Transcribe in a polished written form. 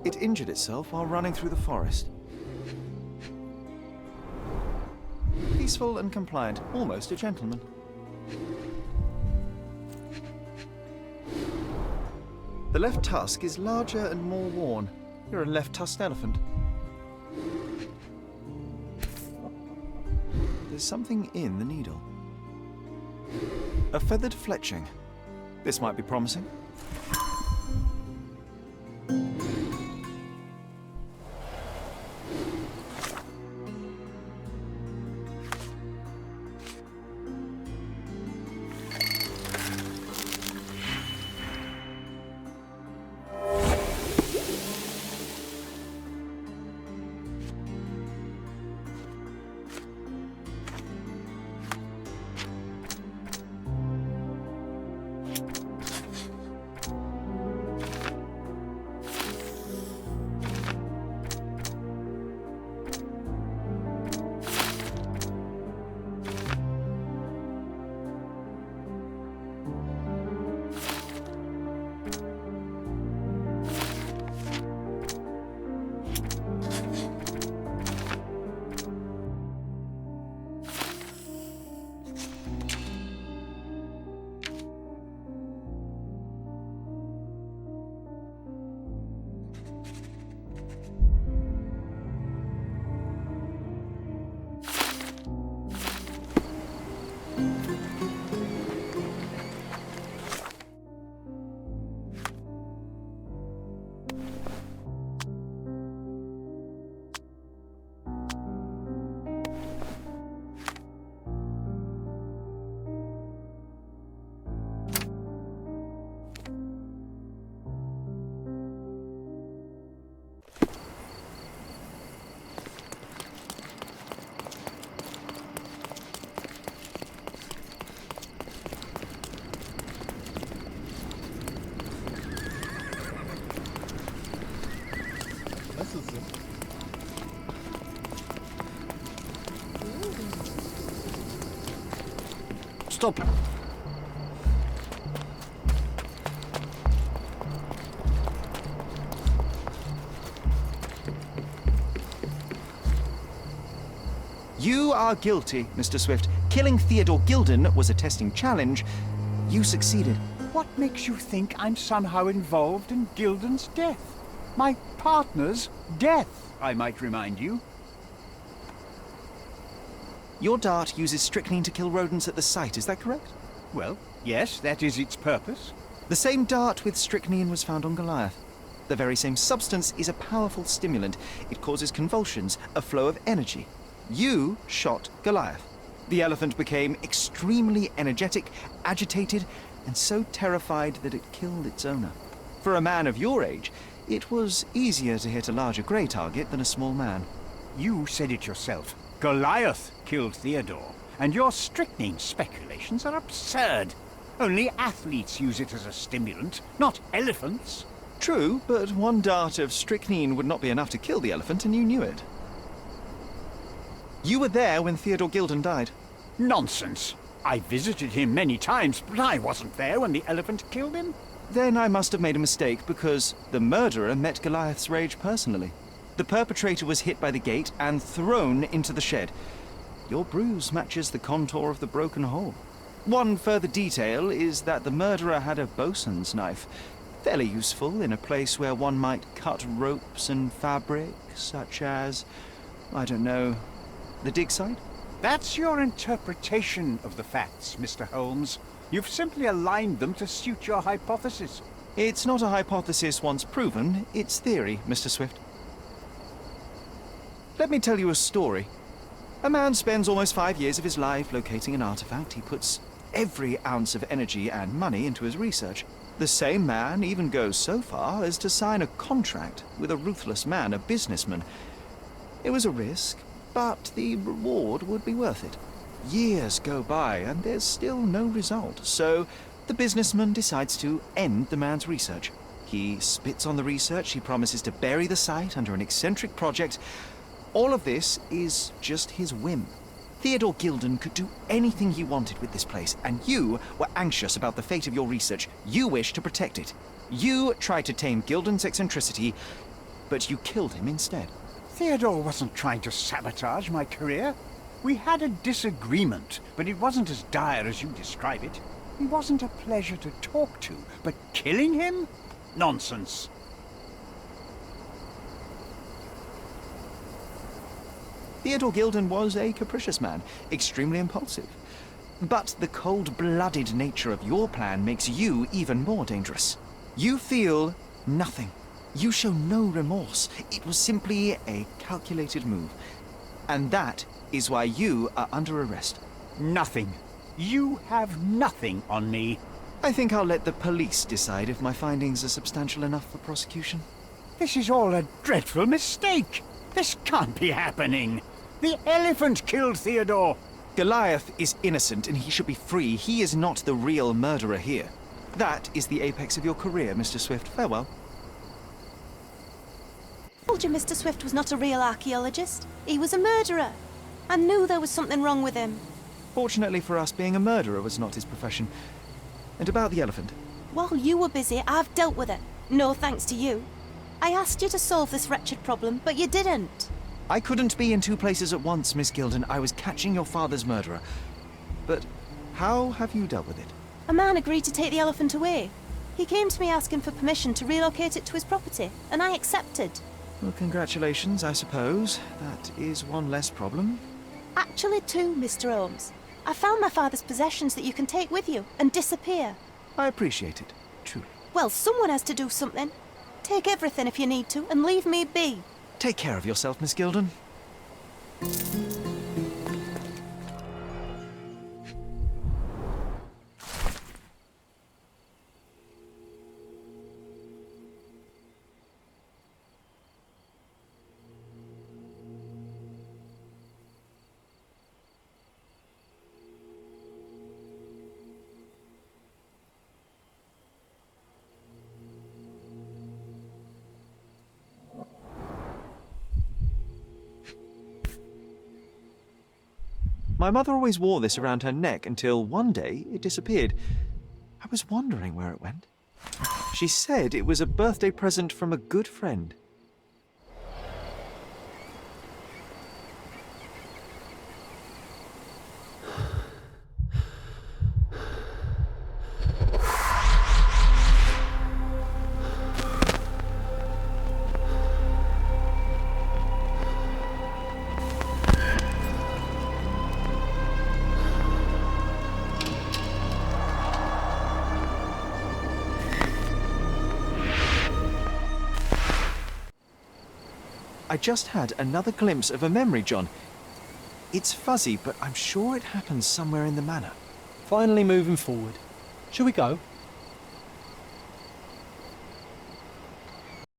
It injured itself while running through the forest. Peaceful and compliant, almost a gentleman. The left tusk is larger and more worn. You're a left-tusked elephant. There's something in the needle. A feathered fletching. This might be promising. Stop! You are guilty, Mr. Swift. Killing Theodore Gilden was a testing challenge. You succeeded. What makes you think I'm somehow involved in Gilden's death? My partner's death, I might remind you. Your dart uses strychnine to kill rodents at the site, is that correct? Well, yes, that is its purpose. The same dart with strychnine was found on Goliath. The very same substance is a powerful stimulant. It causes convulsions, a flow of energy. You shot Goliath. The elephant became extremely energetic, agitated, and so terrified that it killed its owner. For a man of your age, it was easier to hit a larger grey target than a small man. You said it yourself. Goliath killed Theodore, and your strychnine speculations are absurd. Only athletes use it as a stimulant, not elephants. True, but one dart of strychnine would not be enough to kill the elephant, and you knew it. You were there when Theodore Gilden died. Nonsense. I visited him many times, but I wasn't there when the elephant killed him. Then I must have made a mistake, because the murderer met Goliath's rage personally. The perpetrator was hit by the gate and thrown into the shed. Your bruise matches the contour of the broken hole. One further detail is that the murderer had a bosun's knife, fairly useful in a place where one might cut ropes and fabric, such as, I don't know, the dig site? That's your interpretation of the facts, Mr. Holmes. You've simply aligned them to suit your hypothesis. It's not a hypothesis once proven, it's theory, Mr. Swift. Let me tell you a story. A man spends almost 5 years of his life locating an artifact. He puts every ounce of energy and money into his research. The same man even goes so far as to sign a contract with a ruthless man, a businessman. It was a risk, but the reward would be worth it. Years go by and there's still no result, so the businessman decides to end the man's research. He spits on the research, he promises to bury the site under an eccentric project. All of this is just his whim. Theodore Gilden could do anything he wanted with this place, and you were anxious about the fate of your research. You wished to protect it. You tried to tame Gilden's eccentricity. but you killed him instead. Theodore wasn't trying to sabotage my career. We had a disagreement, but it wasn't as dire as you describe it. He wasn't a pleasure to talk to, but killing him? Nonsense. Theodore Gilden was a capricious man, extremely impulsive. But the cold-blooded nature of your plan makes you even more dangerous. You feel nothing. You show no remorse. It was simply a calculated move. And that is why you are under arrest. Nothing. You have nothing on me. I think I'll let the police decide if my findings are substantial enough for prosecution. This is all a dreadful mistake. This can't be happening. The elephant killed Theodore. Goliath is innocent and he should be free. He is not the real murderer here. That is the apex of your career, Mr. Swift. Farewell. I told you Mr. Swift was not a real archaeologist. He was a murderer. I knew there was something wrong with him. Fortunately for us, being a murderer was not his profession. And about the elephant. While you were busy, I've dealt with it. No thanks to you. I asked you to solve this wretched problem, but you didn't. I couldn't be in two places at once, Miss Gilden. I was catching your father's murderer. But how have you dealt with it? A man agreed to take the elephant away. He came to me asking for permission to relocate it to his property, and I accepted. Well, congratulations, I suppose. That is one less problem. Actually, two, Mr. Holmes. I found my father's possessions that you can take with you and disappear. I appreciate it, truly. Well, someone has to do something. Take everything if you need to, and leave me be. Take care of yourself, Miss Gilden. My mother always wore this around her neck until one day it disappeared. I was wondering where it went. She said it was a birthday present from a good friend. I just had another glimpse of a memory, John. It's fuzzy, but I'm sure it happens somewhere in the manor. Finally moving forward. Shall we go?